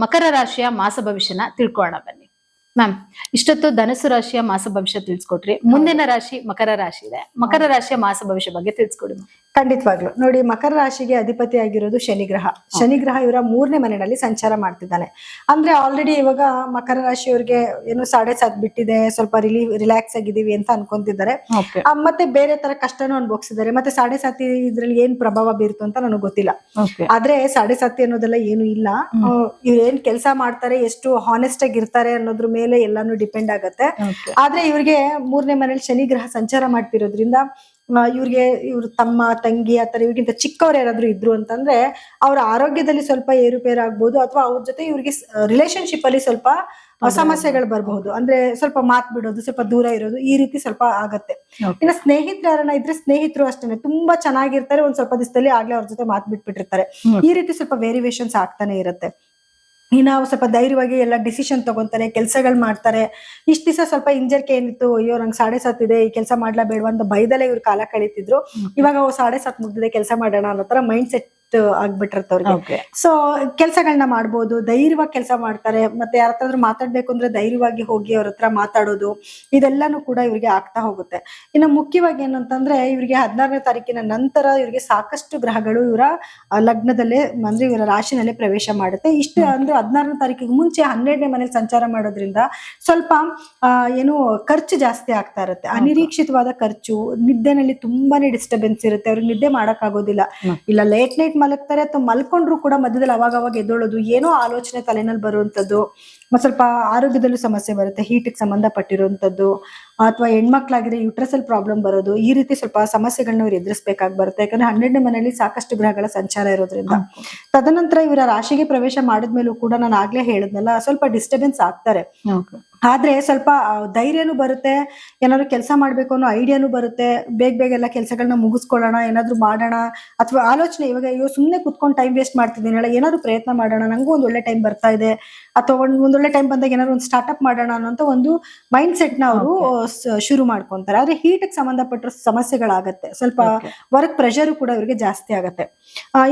ಮಕರ ರಾಶಿಯ ಮಾಸ ಭವಿಷ್ಯನ ತಿಳ್ಕೊಳ್ಳೋಣ ಬನ್ನಿ. ಮ್ಯಾಮ್, ಇಷ್ಟೊತ್ತು ಧನಸ್ಸು ರಾಶಿಯ ಮಾಸ ಭವಿಷ್ಯ ತಿಳಿಸ್ಕೊಟ್ರಿ. ಮುಂದಿನ ರಾಶಿ ಮಕರ ರಾಶಿ ಇದೆ. ಮಕರ ರಾಶಿಯ ಮಾಸ ಭವಿಷ್ಯ ಬಗ್ಗೆ ತಿಳಿಸ್ಕೊಡಿ ಮ್ಯಾಮ್. ಖಂಡಿತವಾಗ್ಲು ನೋಡಿ, ಮಕರ ರಾಶಿಗೆ ಅಧಿಪತಿ ಆಗಿರೋದು ಶನಿಗ್ರಹ. ಶನಿಗ್ರಹ ಇವರ 3ನೇ ಮನೆಯಲ್ಲಿ ಸಂಚಾರ ಮಾಡ್ತಿದ್ದಾನೆ. ಅಂದ್ರೆ ಆಲ್ರೆಡಿ ಇವಾಗ ಮಕರ ರಾಶಿಯವರಿಗೆ ಏನು 7.5 ಬಿಟ್ಟಿದೆ, ಸ್ವಲ್ಪ ರಿಲ್ಯಾಕ್ಸ್ ಆಗಿದೀವಿ ಅಂತ ಅನ್ಕೊಂತಿದ್ದಾರೆ. ಮತ್ತೆ ಬೇರೆ ತರ ಕಷ್ಟನೂ ಅನ್ಭೋಗಿಸಿದ್ದಾರೆ. ಮತ್ತೆ 7.5 ಇದ್ರಲ್ಲಿ ಏನ್ ಪ್ರಭಾವ ಬೀರ್ತು ಅಂತ ನನಗೆ ಗೊತ್ತಿಲ್ಲ. ಆದ್ರೆ 7.5 ಅನ್ನೋದೆಲ್ಲ ಏನು ಇಲ್ಲ. ಇವ್ರು ಏನ್ ಕೆಲಸ ಮಾಡ್ತಾರೆ, ಎಷ್ಟು ಹಾನೆಸ್ಟ್ ಆಗಿ ಇರ್ತಾರೆ ಅನ್ನೋದ್ರ ಮೇಲೆ ಎಲ್ಲಾನು ಡಿಪೆಂಡ್ ಆಗತ್ತೆ. ಆದ್ರೆ ಇವ್ರಿಗೆ 3ನೇ ಮನೇಲಿ ಶನಿಗ್ರಹ ಸಂಚಾರ ಮಾಡ್ತಿರೋದ್ರಿಂದ ಇವ್ರ ತಮ್ಮ ತಂಗಿ ಆತರ ಇವ್ರಿಗಿಂತ ಚಿಕ್ಕವ್ರು ಯಾರಾದ್ರೂ ಇದ್ರು ಅಂತಂದ್ರೆ ಅವ್ರ ಆರೋಗ್ಯದಲ್ಲಿ ಸ್ವಲ್ಪ ಏರುಪೇರು ಆಗ್ಬೋದು, ಅಥವಾ ಅವ್ರ ಜೊತೆ ಇವ್ರಿಗೆ ರಿಲೇಶನ್ಶಿಪ್ ಅಲ್ಲಿ ಸ್ವಲ್ಪ ಸಮಸ್ಯೆಗಳು ಬರಬಹುದು. ಅಂದ್ರೆ ಸ್ವಲ್ಪ ಮಾತ್ ಬಿಡೋದು, ಸ್ವಲ್ಪ ದೂರ ಇರೋದು, ಈ ರೀತಿ ಸ್ವಲ್ಪ ಆಗತ್ತೆ. ಇನ್ನು ಸ್ನೇಹಿತರು ಯಾರನ್ನ ಇದ್ರೆ ಸ್ನೇಹಿತರು ಅಷ್ಟೇನೆ ತುಂಬಾ ಚೆನ್ನಾಗಿರ್ತಾರೆ, ಒಂದ್ ಸ್ವಲ್ಪ ದಿವಸದಲ್ಲಿ ಆಗ್ಲೇ ಅವ್ರ ಜೊತೆ ಮಾತ್ ಬಿಟ್ಬಿಟ್ಟಿರ್ತಾರೆ. ಈ ರೀತಿ ಸ್ವಲ್ಪ ವೇರಿಯೇಷನ್ಸ್ ಆಗ್ತಾನೆ ಇರುತ್ತೆ. ಇನ್ನ ಸ್ವಲ್ಪ ಧೈರ್ಯವಾಗಿ ಎಲ್ಲ ಡಿಸಿಷನ್ ತಗೊಂತಾರೆ, ಕೆಲ್ಸಗಳು ಮಾಡ್ತಾರೆ. ಇಷ್ಟ ದಿವಸ ಸ್ವಲ್ಪ ಹಿಂಜರಿಕೆ ಏನಿತ್ತು, ಅಯ್ಯೋ ನಂಗೆ 7.5 ಇದೆ, ಈ ಕೆಲಸ ಮಾಡ್ಲಾ ಬೇಡವಾ ಅಂತ ಬೈದಲ್ಲೇ ಇವ್ರು ಕಾಲ ಕಳೀತಿದ್ರು. ಇವಾಗ 7.5 ಮುಗ್ದಿದೆ, ಕೆಲಸ ಮಾಡೋಣ ಅನ್ನೋ ತರ ಮೈಂಡ್ ಸೆಟ್ ಆಗ್ಬಿಟ್ಟಿರ್ತವ್ರಿಗೆ. ಸೊ ಕೆಲ್ಸಗಳನ್ನ ಮಾಡ್ಬೋದು, ಧೈರ್ಯವಾಗಿ ಕೆಲಸ ಮಾಡ್ತಾರೆ. ಮತ್ತೆ ಯಾರ ಹತ್ರ ಮಾತಾಡ್ಬೇಕು ಅಂದ್ರೆ ಧೈರ್ಯವಾಗಿ ಹೋಗಿ ಅವ್ರ ಹತ್ರ ಮಾತಾಡೋದು, ಇದೆಲ್ಲಾನು ಕೂಡ ಇವ್ರಿಗೆ ಆಗ್ತಾ ಹೋಗುತ್ತೆ. ಇನ್ನು ಮುಖ್ಯವಾಗಿ ಏನಂತಂದ್ರೆ ಇವ್ರಿಗೆ 16ನೇ ತಾರೀಕಿನ ನಂತರ ಇವ್ರಿಗೆ ಸಾಕಷ್ಟು ಗ್ರಹಗಳು ಇವರ ಲಗ್ನದಲ್ಲೇ ಅಂದ್ರೆ ಇವರ ರಾಶಿನಲ್ಲೇ ಪ್ರವೇಶ ಮಾಡುತ್ತೆ. ಇಷ್ಟು ಅಂದ್ರೆ 16ನೇ ತಾರೀಕಿಗೆ ಮುಂಚೆ 12ನೇ ಮನೇಲಿ ಸಂಚಾರ ಮಾಡೋದ್ರಿಂದ ಸ್ವಲ್ಪ ಏನು ಖರ್ಚು ಜಾಸ್ತಿ ಆಗ್ತಾ ಇರುತ್ತೆ. ಅನಿರೀಕ್ಷಿತವಾದ ಖರ್ಚು, ನಿದ್ದೆನಲ್ಲಿ ತುಂಬಾನೇ ಡಿಸ್ಟರ್ಬೆನ್ಸ್ ಇರುತ್ತೆ. ಅವ್ರಿಗೆ ನಿದ್ದೆ ಮಾಡಕ್ ಆಗೋದಿಲ್ಲ. ಇಲ್ಲ ಲೇಟ್ ನೈಟ್ ಮಲಗ್ತಾರೆ, ಅಥವಾ ಮಲ್ಕೊಂಡ್ರು ಕೂಡ ಮಧ್ಯದಲ್ಲಿ ಅವಾಗ ಎದ್ದೊಳೋದು, ಏನೋ ಆಲೋಚನೆ ತಲೆನಲ್ಲಿ ಬರುವಂತದ್ದು. ಸ್ವಲ್ಪ ಆರೋಗ್ಯದಲ್ಲೂ ಸಮಸ್ಯೆ ಬರುತ್ತೆ, ಹೀಟಿಗೆ ಸಂಬಂಧಪಟ್ಟಿರುವಂತದ್ದು, ಅಥವಾ ಹೆಣ್ಮಕ್ಳಾಗಿದ್ರೆ ಯೂಟ್ರಸಲ್ ಪ್ರಾಬ್ಲಮ್ ಬರೋದು. ಈ ರೀತಿ ಸ್ವಲ್ಪ ಸಮಸ್ಯೆಗಳನ್ನ ಇವ್ರು ಎದುರಿಸಬೇಕಾಗಿ ಬರುತ್ತೆ. ಯಾಕಂದ್ರೆ 12ನೇ ಮನೆಯಲ್ಲಿ ಸಾಕಷ್ಟು ಗ್ರಹಗಳ ಸಂಚಾರ ಇರೋದ್ರಿಂದ. ತದನಂತರ ಇವರ ರಾಶಿಗೆ ಪ್ರವೇಶ ಮಾಡಿದ್ಮೇಲೂ ಕೂಡ ನಾನು ಆಗ್ಲೇ ಹೇಳಿದ್ನಲ್ಲ, ಸ್ವಲ್ಪ ಡಿಸ್ಟರ್ಬೆನ್ಸ್ ಆಗ್ತಾರೆ. ಆದ್ರೆ ಸ್ವಲ್ಪ ಧೈರ್ಯನೂ ಬರುತ್ತೆ, ಏನಾದ್ರು ಕೆಲಸ ಮಾಡ್ಬೇಕು ಅನ್ನೋ ಐಡಿಯಾನು ಬರುತ್ತೆ. ಬೇಗ ಎಲ್ಲ ಕೆಲಸಗಳನ್ನ ಮುಗಿಸ್ಕೊಳ್ಳೋಣ, ಏನಾದ್ರು ಮಾಡೋಣ, ಅಥವಾ ಆಲೋಚನೆ ಇವಾಗ ಅಯ್ಯೋ ಸುಮ್ನೆ ಕುತ್ಕೊಂಡು ಟೈಮ್ ವೇಸ್ಟ್ ಮಾಡ್ತಿದ್ದೀನಲ್ಲ, ಏನಾದ್ರು ಪ್ರಯತ್ನ ಮಾಡೋಣ, ನಂಗೂ ಒಂದ್ ಒಳ್ಳೆ ಟೈಮ್ ಬರ್ತಾ ಇದೆ, ಅಥವಾ ಒಂದೊಳ್ಳೆ ಟೈಮ್ ಬಂದಾಗ ಏನಾದ್ರು ಒಂದು ಸ್ಟಾರ್ಟ್ಅಪ್ ಮಾಡೋಣ ಅನ್ನೋಂತ ಒಂದು ಮೈಂಡ್ ಸೆಟ್ ನ ಅವರು ಶುರು ಮಾಡ್ಕೊಂತಾರೆ. ಆದ್ರೆ ಹೀಟಿಗೆ ಸಂಬಂಧಪಟ್ಟ ಸಮಸ್ಯೆಗಳಾಗತ್ತೆ, ಸ್ವಲ್ಪ ವರ್ಕ್ ಪ್ರೆಷರ್ ಕೂಡ ಇವ್ರಿಗೆ ಜಾಸ್ತಿ ಆಗತ್ತೆ.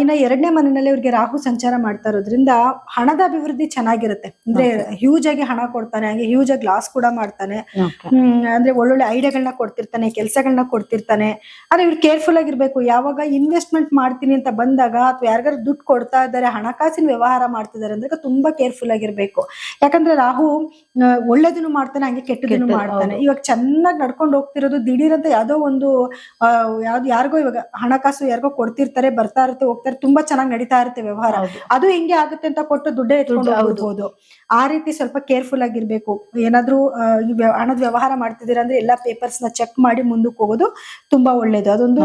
ಇನ್ನ 2ನೇ ಮನೆಯಲ್ಲಿ ಇವ್ರಿಗೆ ರಾಹು ಸಂಚಾರ ಮಾಡ್ತಾ ಇರೋದ್ರಿಂದ ಹಣದ ಅಭಿವೃದ್ಧಿ ಚೆನ್ನಾಗಿರುತ್ತೆ. ಅಂದ್ರೆ ಹ್ಯೂಜ್ ಆಗಿ ಹಣ ಕೊಡ್ತಾನೆ, ಹಾಗೆ ಹ್ಯೂಜ್ ಆಗಿ ಲಾಸ್ ಕೂಡ ಮಾಡ್ತಾನೆ. ಅಂದ್ರೆ ಒಳ್ಳೊಳ್ಳೆ ಐಡಿಯಾಗಳನ್ನ ಕೊಡ್ತಿರ್ತಾನೆ, ಕೆಲ್ಸಗಳನ್ನ ಕೊಡ್ತಿರ್ತಾನೆ. ಆದ್ರೆ ಇವ್ರು ಕೇರ್ಫುಲ್ ಆಗಿರ್ಬೇಕು. ಯಾವಾಗ ಇನ್ವೆಸ್ಟ್ಮೆಂಟ್ ಮಾಡ್ತೀನಿ ಅಂತ ಬಂದಾಗ, ಅಥವಾ ಯಾರಿಗಾರು ದುಡ್ಡು ಕೊಡ್ತಾ ಇದ್ದಾರೆ, ಹಣಕಾಸಿನ ವ್ಯವಹಾರ ಮಾಡ್ತಿದ್ದಾರೆ ಅಂದ್ರೆ ತುಂಬಾ ಕೇರ್ಫುಲ್ ಆಗಿರ್ಬೇಕು. ಯಾಕಂದ್ರೆ ರಾಹು ಒಳ್ಳೇದನ್ನು ಮಾಡ್ತಾನೆ, ಹಂಗೆ ಕೆಟ್ಟದನ್ನು ಮಾಡ್ತಾನೆ. ಇವಾಗ ಚೆನ್ನಾಗಿ ನಡ್ಕೊಂಡು ಹೋಗ್ತಿರೋದು, ದಿಢೀರ್ ಅಂತ ಯಾವ್ದೋ ಒಂದು ಯಾರಿಗೋ ಇವಾಗ ಹಣಕಾಸು ಯಾರಿಗೋ ಕೊಡ್ತಿರ್ತಾರೆ, ಬರ್ತಾ ಇರುತ್ತೆ, ಹೋಗ್ತಾರೆ, ತುಂಬಾ ಚೆನ್ನಾಗಿ ನಡೀತಾ ಇರುತ್ತೆ ವ್ಯವಹಾರ. ಅದು ಹೆಂಗೆ ಆಗುತ್ತೆ ಅಂತ ಕೊಟ್ಟು ದುಡ್ಡೇ ಎತ್ಕೊಂಡು ಹೋಗ್ಬೋದು. ಆ ರೀತಿ ಸ್ವಲ್ಪ ಕೇರ್ಫುಲ್ ಆಗಿರ್ಬೇಕು. ಏನಾದ್ರೂ ಹಣದ ವ್ಯವಹಾರ ಮಾಡ್ತಿದ್ದೀರಾ ಅಂದ್ರೆ ಎಲ್ಲಾ ಪೇಪರ್ಸ್ ನ ಚೆಕ್ ಮಾಡಿ ಮುಂದಕ್ಕೆ ಹೋಗೋದು ತುಂಬಾ ಒಳ್ಳೇದು. ಅದೊಂದು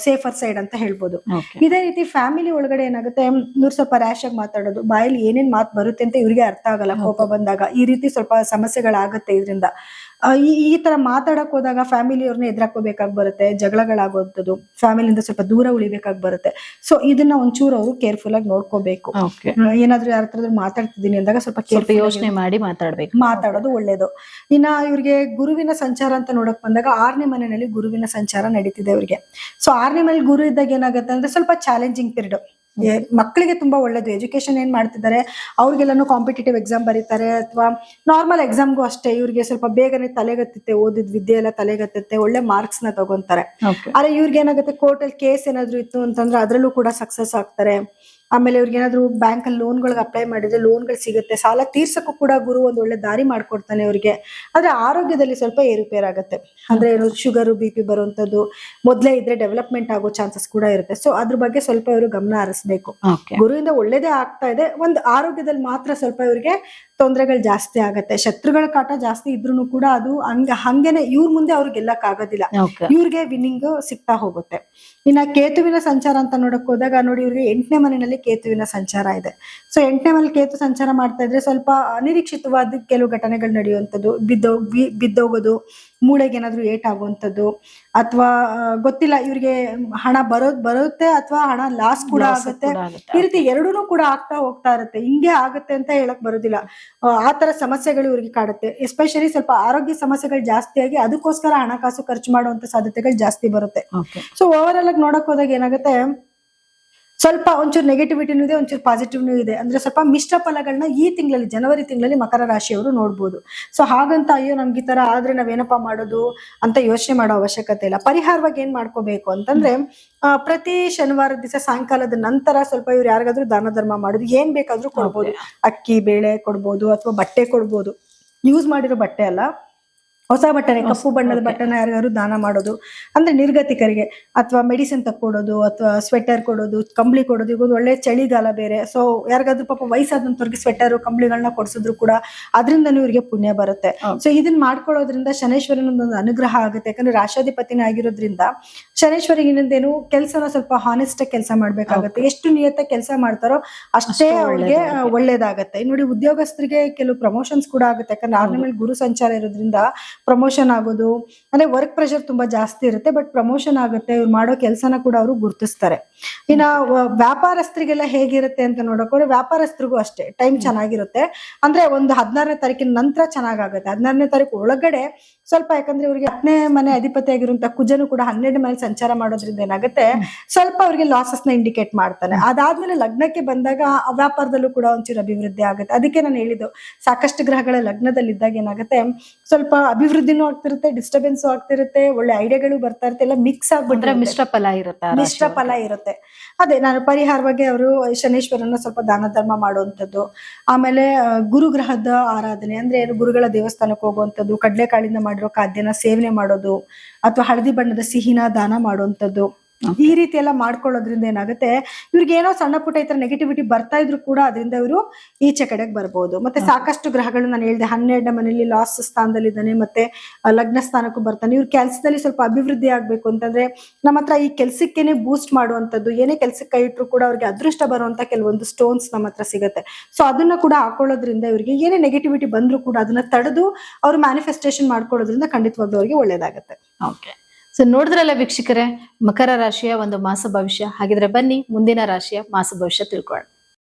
ಸೇಫರ್ ಸೈಡ್ ಅಂತ ಹೇಳ್ಬೋದು. ಇದೇ ರೀತಿ ಫ್ಯಾಮಿಲಿ ಒಳಗಡೆ ಏನಾಗುತ್ತೆ, ಇವ್ರು ಸ್ವಲ್ಪ ರ್ಯಾಶ್ ಆಗಿ ಮಾತಾಡೋದು, ಬಾಯಲ್ಲಿ ಏನೇನ್ ಮಾತು ಬರುತ್ತೆ ಅಂತ ಇವ್ರಿಗೆ ಅರ್ಥ ಆಗಲ್ಲ ಕೋಪ ಬಂದಾಗ. ಈ ರೀತಿ ಸ್ವಲ್ಪ ಸಮಸ್ಯೆಗಳಾಗತ್ತೆ ಇದರಿಂದ. ಈ ತರ ಮಾತಾಡಕ್ ಹೋದಾಗ ಫ್ಯಾಮಿಲಿಯವ್ರನ್ನ ಎದುರಾಕೋಬೇಕಾಗಿ ಬರುತ್ತೆ, ಜಗಳಗಳಾಗೋದು, ಫ್ಯಾಮಿಲಿಯಿಂದ ಸ್ವಲ್ಪ ದೂರ ಉಳಿಬೇಕಾಗಿ ಬರುತ್ತೆ. ಸೊ ಇದನ್ನ ಒಂಚೂರು ಅವರು ಕೇರ್ಫುಲ್ ಆಗಿ ನೋಡ್ಕೋಬೇಕು. ಏನಾದ್ರೂ ಯಾರ ಹತ್ರ ಮಾತಾಡ್ತಿದ್ದೀನಿ ಅಂದಾಗ ಸ್ವಲ್ಪ ಯೋಚನೆ ಮಾಡಿ ಮಾತಾಡೋದು ಒಳ್ಳೇದು. ಇನ್ನ ಇವ್ರಿಗೆ ಗುರುವಿನ ಸಂಚಾರ ಅಂತ ನೋಡಕ್ ಬಂದಾಗ 6ನೇ ಮನೆಯಲ್ಲಿ ಗುರುವಿನ ಸಂಚಾರ ನಡೀತಿದೆ ಇವ್ರಿಗೆ. ಸೊ 6ನೇ ಮನೇಲಿ ಗುರು ಇದ್ದಾಗ ಏನಾಗುತ್ತೆ ಅಂದ್ರೆ ಸ್ವಲ್ಪ ಚಾಲೆಂಜಿಂಗ್ ಪೀರಿಯಡ್. ಮಕ್ಕಳಿಗೆ ತುಂಬಾ ಒಳ್ಳೇದು. ಎಜುಕೇಶನ್ ಏನ್ ಮಾಡ್ತಿದ್ದಾರೆ, ಅವ್ರಿಗೆಲ್ಲಾನು ಕಾಂಪಿಟೇಟಿವ್ ಎಕ್ಸಾಮ್ ಬರೀತಾರೆ, ಅಥವಾ ನಾರ್ಮಲ್ ಎಕ್ಸಾಮ್ಗೂ ಅಷ್ಟೇ. ಇವ್ರಿಗೆ ಸ್ವಲ್ಪ ಬೇಗನೆ ತಲೆಗತ್ತೆ, ಓದಿದ್ ವಿದ್ಯೆ ಎಲ್ಲ ತಲೆಗತ್ತೆ, ಒಳ್ಳೆ ಮಾರ್ಕ್ಸ್ ನ ತಗೊಂತಾರೆ. ಆದ್ರೆ ಇವ್ರಿಗೆ ಏನಾಗುತ್ತೆ, ಕೋರ್ಟ್ ಅಲ್ಲಿ ಕೇಸ್ ಏನಾದ್ರು ಇತ್ತು ಅಂತಂದ್ರೆ ಅದ್ರಲ್ಲೂ ಕೂಡ ಸಕ್ಸಸ್ ಆಗ್ತಾರೆ. ಆಮೇಲೆ ಇವ್ರಿಗೆ ಏನಾದ್ರು ಬ್ಯಾಂಕ್ ಅಲ್ಲಿ ಲೋನ್ಗಳಿಗೆ ಅಪ್ಲೈ ಮಾಡಿದ್ರೆ ಲೋನ್ಗಳು ಸಿಗುತ್ತೆ. ಸಾಲ ತೀರ್ಸಕ್ಕೂ ಕೂಡ ಗುರು ಒಂದ್ ಒಳ್ಳೆ ದಾರಿ ಮಾಡ್ಕೊಡ್ತಾನೆ ಇವ್ರಿಗೆ. ಆದ್ರೆ ಆರೋಗ್ಯದಲ್ಲಿ ಸ್ವಲ್ಪ ಏರುಪೇರಾಗತ್ತೆ. ಅಂದ್ರೆ ಏನು ಶುಗರು BP ಬರುವಂತದ್ದು ಮೊದ್ಲೇ ಇದ್ರೆ ಡೆವಲಪ್ಮೆಂಟ್ ಆಗೋ ಚಾನ್ಸಸ್ ಕೂಡ ಇರುತ್ತೆ. ಸೊ ಅದ್ರ ಬಗ್ಗೆ ಸ್ವಲ್ಪ ಇವರು ಗಮನ ಹರಿಸ್ಬೇಕು. ಗುರುವಿಂದ ಒಳ್ಳೇದೇ ಆಗ್ತಾ ಇದೆ, ಒಂದ್ ಆರೋಗ್ಯದಲ್ಲಿ ಮಾತ್ರ ಸ್ವಲ್ಪ ಇವ್ರಿಗೆ ತೊಂದರೆಗಳು ಜಾಸ್ತಿ ಆಗತ್ತೆ. ಶತ್ರುಗಳ ಕಾಟ ಜಾಸ್ತಿ ಇದ್ರೂ ಕೂಡ ಅದು ಹಂಗೇನೆ ಇವ್ರ ಮುಂದೆ ಅವ್ರಿಗೆ ಗೆಲ್ಲಕ್ ಆಗೋದಿಲ್ಲ, ಇವ್ರಿಗೆ ವಿನ್ನಿಂಗ್ ಸಿಗ್ತಾ ಹೋಗುತ್ತೆ. ಇನ್ನ ಕೇತುವಿನ ಸಂಚಾರ ಅಂತ ನೋಡಕ್ ಹೋದಾಗ ನೋಡಿ, ಇವ್ರಿಗೆ 8ನೇ ಮನೆಯಲ್ಲಿ ಕೇತುವಿನ ಸಂಚಾರ ಇದೆ. ಸೊ 8ನೇ ಮನೇಲಿ ಕೇತು ಸಂಚಾರ ಮಾಡ್ತಾ ಇದ್ರೆ ಸ್ವಲ್ಪ ಅನಿರೀಕ್ಷಿತವಾದ ಕೆಲವು ಘಟನೆಗಳು ನಡೆಯುವಂಥದ್ದು, ಬಿದ್ದೋಗೋದು, ಮೂಳೆಗೆ ಏನಾದ್ರು ಏಟ್ ಆಗುವಂಥದ್ದು, ಅಥವಾ ಗೊತ್ತಿಲ್ಲ ಇವ್ರಿಗೆ ಹಣ ಬರುತ್ತೆ ಅಥವಾ ಹಣ ಲಾಸ್ ಕೂಡ ಆಗುತ್ತೆ. ಈ ರೀತಿ ಎರಡೂನು ಕೂಡ ಆಗ್ತಾ ಹೋಗ್ತಾ ಇರುತ್ತೆ. ಹಿಂಗೆ ಆಗುತ್ತೆ ಅಂತ ಹೇಳಕ್ ಬರೋದಿಲ್ಲ. ಆ ತರ ಸಮಸ್ಯೆಗಳು ಇವ್ರಿಗೆ ಕಾಡುತ್ತೆ. ಎಸ್ಪೆಷಲಿ ಸ್ವಲ್ಪ ಆರೋಗ್ಯ ಸಮಸ್ಯೆಗಳು ಜಾಸ್ತಿ ಆಗಿ ಅದಕ್ಕೋಸ್ಕರ ಹಣಕಾಸು ಖರ್ಚು ಮಾಡುವಂತ ಸಾಧ್ಯತೆಗಳು ಜಾಸ್ತಿ ಬರುತ್ತೆ. ಸೊ ಓವರ್ ಆಲ್ ಆಗಿ ನೋಡಕ್ ಹೋದಾಗ ಏನಾಗುತ್ತೆ, ಸ್ವಲ್ಪ ಒಂಚೂರು ನೆಗೆಟಿವಿಟಿನೂ ಇದೆ, ಒಂಚೂರು ಪಾಸಿಟಿವ್ನೂ ಇದೆ. ಅಂದ್ರೆ ಸ್ವಲ್ಪ ಮಿಶ್ರ ಫಲಗಳನ್ನ ಈ ತಿಂಗಳಲ್ಲಿ, ಜನವರಿ ತಿಂಗಳಲ್ಲಿ ಮಕರ ರಾಶಿಯವರು ನೋಡ್ಬೋದು. ಸೊ ಹಾಗಂತ ಅಯ್ಯೋ ನಮ್ಗೆ ಈ ತರ ಆದ್ರೆ ನಾವೇನಪ್ಪಾ ಮಾಡೋದು ಅಂತ ಯೋಚನೆ ಮಾಡೋ ಅವಶ್ಯಕತೆ ಇಲ್ಲ. ಪರಿಹಾರವಾಗಿ ಏನ್ ಮಾಡ್ಕೋಬೇಕು ಅಂತಂದ್ರೆ, ಪ್ರತಿ ಶನಿವಾರ ದಿವಸ ಸಾಯಂಕಾಲದ ನಂತರ ಸ್ವಲ್ಪ ಇವ್ರು ಯಾರಿಗಾದ್ರೂ ದಾನ ಧರ್ಮ ಮಾಡೋದು, ಏನ್ ಬೇಕಾದ್ರೂ ಕೊಡ್ಬೋದು. ಅಕ್ಕಿ ಬೇಳೆ ಕೊಡ್ಬೋದು, ಅಥವಾ ಬಟ್ಟೆ ಕೊಡ್ಬೋದು. ಯೂಸ್ ಮಾಡಿರೋ ಬಟ್ಟೆ ಅಲ್ಲ, ಹೊಸ ಬಟ್ಟೆನೆ, ಕಪ್ಪು ಬಣ್ಣದ ಬಟ್ಟೆನ ಯಾರಿಗಾದ್ರು ದಾನ ಮಾಡೋದು. ಅಂದ್ರೆ ನಿರ್ಗತಿಕರಿಗೆ, ಅಥವಾ ಮೆಡಿಸಿನ್ ತಕ್ಕೊಡೋದು, ಅಥವಾ ಸ್ವೆಟರ್ ಕೊಡೋದು, ಕಂಬಳಿ ಕೊಡೋದು. ಈಗ ಒಂದು ಒಳ್ಳೆ ಚಳಿಗಾಲ ಬೇರೆ, ಸೊ ಯಾರಿಗಾದ್ರೂ ಪಾಪ ವಯಸ್ಸಾದಂತವ್ರಿಗೆ ಸ್ವೆಟರ್ ಕಂಬಳಿಗಳನ್ನ ಕೊಡ್ಸಿದ್ರು ಕೂಡ ಅದರಿಂದನೂ ಇವ್ರಿಗೆ ಪುಣ್ಯ ಬರುತ್ತೆ. ಸೊ ಇದನ್ನ ಮಾಡ್ಕೊಳ್ಳೋದ್ರಿಂದ ಶನೇಶ್ವರನ ಒಂದು ಅನುಗ್ರಹ ಆಗುತ್ತೆ. ಯಾಕಂದ್ರೆ ರಾಶಾಧಿಪತಿನೇ ಆಗಿರೋದ್ರಿಂದ ಶನೇಶ್ವರಿಗೆ ಇನ್ನೊಂದೇನು, ಕೆಲಸನ ಸ್ವಲ್ಪ ಹಾನೆಸ್ಟ್ ಕೆಲಸ ಮಾಡ್ಬೇಕಾಗತ್ತೆ. ಎಷ್ಟು ನಿಯತ್ತ ಕೆಲಸ ಮಾಡ್ತಾರೋ ಅಷ್ಟೇ ಅವ್ರಿಗೆ ಒಳ್ಳೇದಾಗತ್ತೆ. ನೋಡಿ, ಉದ್ಯೋಗಸ್ಥರಿಗೆ ಕೆಲವು ಪ್ರಮೋಷನ್ಸ್ ಕೂಡ ಆಗುತ್ತೆ. ಯಾಕಂದ್ರೆ 6ನೇ ಮೇಲೆ ಗುರು ಸಂಚಾರ ಇರೋದ್ರಿಂದ ಪ್ರಮೋಷನ್ ಆಗೋದು, ಅಂದ್ರೆ ವರ್ಕ್ ಪ್ರೆಷರ್ ತುಂಬಾ ಜಾಸ್ತಿ ಇರುತ್ತೆ, ಬಟ್ ಪ್ರಮೋಷನ್ ಆಗುತ್ತೆ. ಇವ್ರು ಮಾಡೋ ಕೆಲಸನ ಕೂಡ ಅವರು ಗುರುತಿಸ್ತಾರೆ. ಇನ್ನ ವ್ಯಾಪಾರಸ್ಥರಿಗೆಲ್ಲ ಹೇಗಿರುತ್ತೆ ಅಂತ ನೋಡೋಕೆ, ವ್ಯಾಪಾರಸ್ಥರಿಗೂ ಅಷ್ಟೇ ಟೈಮ್ ಚೆನ್ನಾಗಿರುತ್ತೆ. ಅಂದ್ರೆ ಒಂದು 16ನೇ ತಾರೀಕಿನ ನಂತರ ಚೆನ್ನಾಗಾಗುತ್ತೆ. 16ನೇ ತಾರೀಕು ಒಳಗಡೆ ಸ್ವಲ್ಪ, ಯಾಕಂದ್ರೆ ಇವ್ರಿಗೆ 10ನೇ ಮನೆ ಅಧಿಪತಿ ಆಗಿರುವಂತ ಕುಜನು ಕೂಡ 12ನೇ ಮನೆ ಸಂಚಾರ ಮಾಡೋದ್ರಿಂದ ಏನಾಗುತ್ತೆ, ಸ್ವಲ್ಪ ಅವ್ರಿಗೆ ಲಾಸಸ್ ನ ಇಂಡಿಕೇಟ್ ಮಾಡ್ತಾನೆ. ಅದಾದ್ಮೇಲೆ ಲಗ್ನಕ್ಕೆ ಬಂದಾಗ ಆ ವ್ಯಾಪಾರದಲ್ಲೂ ಕೂಡ ಒಂಚೂರು ಅಭಿವೃದ್ಧಿ ಆಗುತ್ತೆ. ಅದಕ್ಕೆ ನಾನು ಹೇಳಿದ್ದು, ಸಾಕಷ್ಟು ಗ್ರಹಗಳ ಲಗ್ನದಲ್ಲಿ ಇದ್ದಾಗ ಏನಾಗುತ್ತೆ, ಸ್ವಲ್ಪ ಅಭಿವೃದ್ಧಿನೂ ಆಗ್ತಿರುತ್ತೆ, ಡಿಸ್ಟರ್ಬೆನ್ಸ್ ಆಗ್ತಿರುತ್ತೆ, ಒಳ್ಳೆ ಐಡಿಯಾಗಳು ಬರ್ತಾ ಇರುತ್ತೆ, ಎಲ್ಲ ಮಿಕ್ಸ್ ಆಗ್ಬಿಟ್ರೆ ಮಿಶ್ರ ಫಲ ಇರುತ್ತೆ. ಮಿಶ್ರ ಫಲ ಇರುತ್ತೆ. ಅದೇ ನಾನು ಪರಿಹಾರವಾಗಿ ಅವರು ಶನೇಶ್ವರನ ಸ್ವಲ್ಪ ದಾನ ಧರ್ಮ ಮಾಡುವಂಥದ್ದು, ಆಮೇಲೆ ಗುರುಗ್ರಹದ ಆರಾಧನೆ, ಅಂದ್ರೆ ಗುರುಗಳ ದೇವಸ್ಥಾನಕ್ಕೆ ಹೋಗುವಂಥದ್ದು, ಕಡಲೆಕಾಳಿಂದ ಮಾಡಿರೋ ಖಾದ್ಯನ ಸೇವನೆ ಮಾಡೋದು, ಅಥವಾ ಹಳದಿ ಬಣ್ಣದ ಸಿಹಿನ ದಾನ ಮಾಡುವಂಥದ್ದು. ಈ ರೀತಿ ಎಲ್ಲ ಮಾಡ್ಕೊಳ್ಳೋದ್ರಿಂದ ಏನಾಗುತ್ತೆ, ಇವ್ರಿಗೆ ಏನೋ ಸಣ್ಣ ಪುಟ್ಟ ಈ ತರ ನೆಗೆಟಿವಿಟಿ ಬರ್ತಾ ಇದ್ರು ಕೂಡ ಅದರಿಂದ ಇವರು ಈಚೆ ಕಡೆಗೆ ಬರ್ಬೋದು. ಮತ್ತೆ ಸಾಕಷ್ಟು ಗ್ರಹಗಳು ನಾನು ಹೇಳಿದೆ, 12ನೇ ಮನೆಯಲ್ಲಿ ಲಾಸ್ ಸ್ಥಾನದಲ್ಲಿ ಇದ್ದಾನೆ, ಮತ್ತೆ ಲಗ್ನ ಸ್ಥಾನಕ್ಕೂ ಬರ್ತಾನೆ. ಇವ್ರ ಕೆಲಸದಲ್ಲಿ ಸ್ವಲ್ಪ ಅಭಿವೃದ್ಧಿ ಆಗ್ಬೇಕು ಅಂತಂದ್ರೆ ನಮ್ಮ ಹತ್ರ ಈ ಕೆಲ್ಸಕ್ಕೇನೆ ಬೂಸ್ಟ್ ಮಾಡುವಂಥದ್ದು, ಏನೇ ಕೆಲ್ಸಕ್ಕೆ ಕೈ ಇಟ್ರು ಕೂಡ ಅವ್ರಿಗೆ ಅದೃಷ್ಟ ಬರುವಂತ ಕೆಲವೊಂದು ಸ್ಟೋನ್ಸ್ ನಮ್ಮ ಹತ್ರ ಸಿಗುತ್ತೆ. ಸೊ ಅದನ್ನ ಕೂಡ ಹಾಕೊಳ್ಳೋದ್ರಿಂದ ಇವ್ರಿಗೆ ಏನೇ ನೆಗೆಟಿವಿಟಿ ಬಂದ್ರು ಕೂಡ ಅದನ್ನ ತಡೆದು ಅವ್ರು ಮ್ಯಾನಿಫೆಸ್ಟೇಷನ್ ಮಾಡ್ಕೊಳ್ಳೋದ್ರಿಂದ ಖಂಡಿತವಾಗ್ಲೂ ಅವ್ರಿಗೆ ಒಳ್ಳೇದಾಗುತ್ತೆ. ಓಕೆ, ಸೊ ನೋಡಿದ್ರಲ್ಲ ವೀಕ್ಷಕರೇ, ಮಕರ ರಾಶಿಯ ಒಂದು ಮಾಸ ಭವಿಷ್ಯ. ಹಾಗಿದ್ರೆ ಬನ್ನಿ ಮುಂದಿನ ರಾಶಿಯ ಮಾಸ ಭವಿಷ್ಯ ತಿಳ್ಕೊಳ್ಳೋಣ.